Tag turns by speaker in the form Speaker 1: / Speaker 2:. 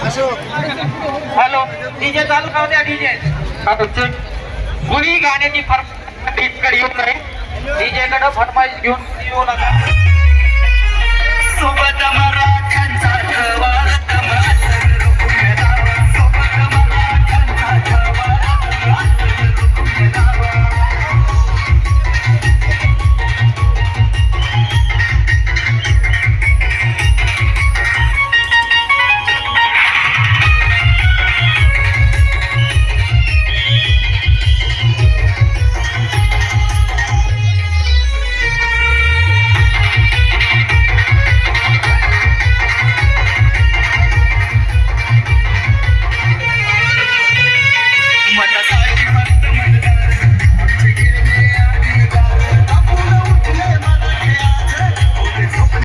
Speaker 1: Hello DJ चालू राहू द्या डीजे. कुणी गाण्याची फरमाईश कडे येऊ नये. डीजे कडे फरमाईश घेऊन येऊ नका. सोबत मराठी